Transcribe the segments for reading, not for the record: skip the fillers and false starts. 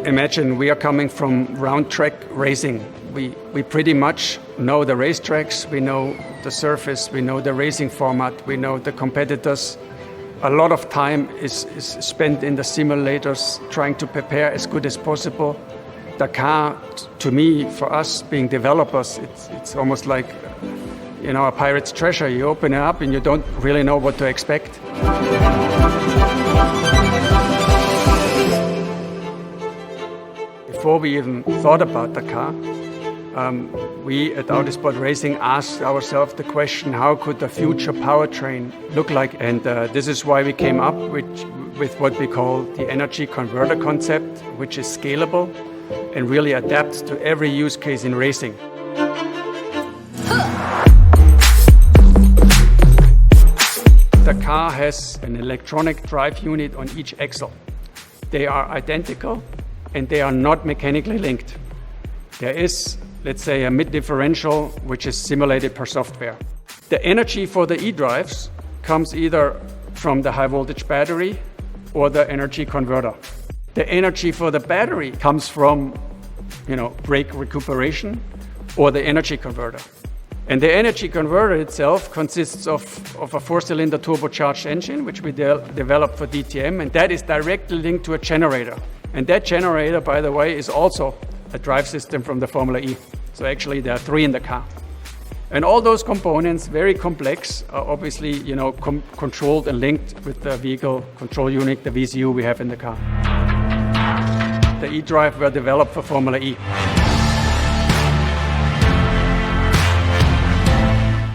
Imagine we are coming from round track racing. We pretty much know the racetracks, we know the surface, we know the racing format, we know the competitors. A lot of time is spent in the simulators trying to prepare as good as possible. Dakar, to me, for us being developers, it's almost like, you know, a pirate's treasure. You open it up and you don't really know what to expect. Before we even thought about Dakar, we at Audi Sport Racing asked ourselves the question, how could the future powertrain look like? And this is why we came up with what we call the energy converter concept, which is scalable and really adapts to every use case in racing. The car has an electronic drive unit on each axle. They are identical and they are not mechanically linked. There is, let's say, a mid-differential which is simulated per software. The energy for the e-drives comes either from the high voltage battery or the energy converter. The energy for the battery comes from, brake recuperation or the energy converter. And the energy converter itself consists of a four-cylinder turbocharged engine, which we developed for DTM, and that is directly linked to a generator. And that generator, by the way, is also a drive system from the Formula E. So actually there are three in the car. And all those components, very complex, are obviously controlled and linked with the vehicle control unit, the VCU we have in the car. The e-drive were developed for Formula E.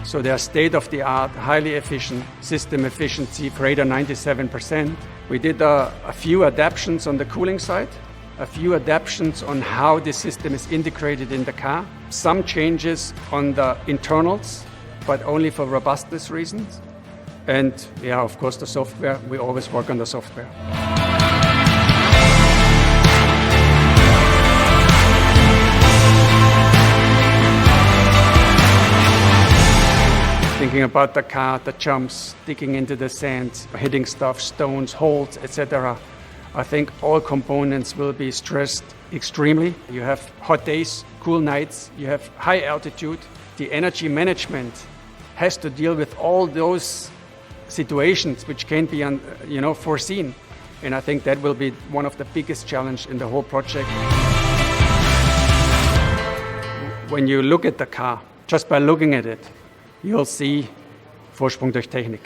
So they are state-of-the-art, highly efficient, system efficiency greater 97%. We did a few adaptations on the cooling side, a few adaptations on how the system is integrated in the car, some changes on the internals, but only for robustness reasons. And of course, the software, we always work on the software. Thinking about the car, the jumps, digging into the sand, hitting stuff, stones, holes, etc. I think all components will be stressed extremely. You have hot days, cool nights, you have high altitude. The energy management has to deal with all those situations which can't be foreseen. And I think that will be one of the biggest challenges in the whole project. When you look at the car, just by looking at it, you'll see Vorsprung durch Technik.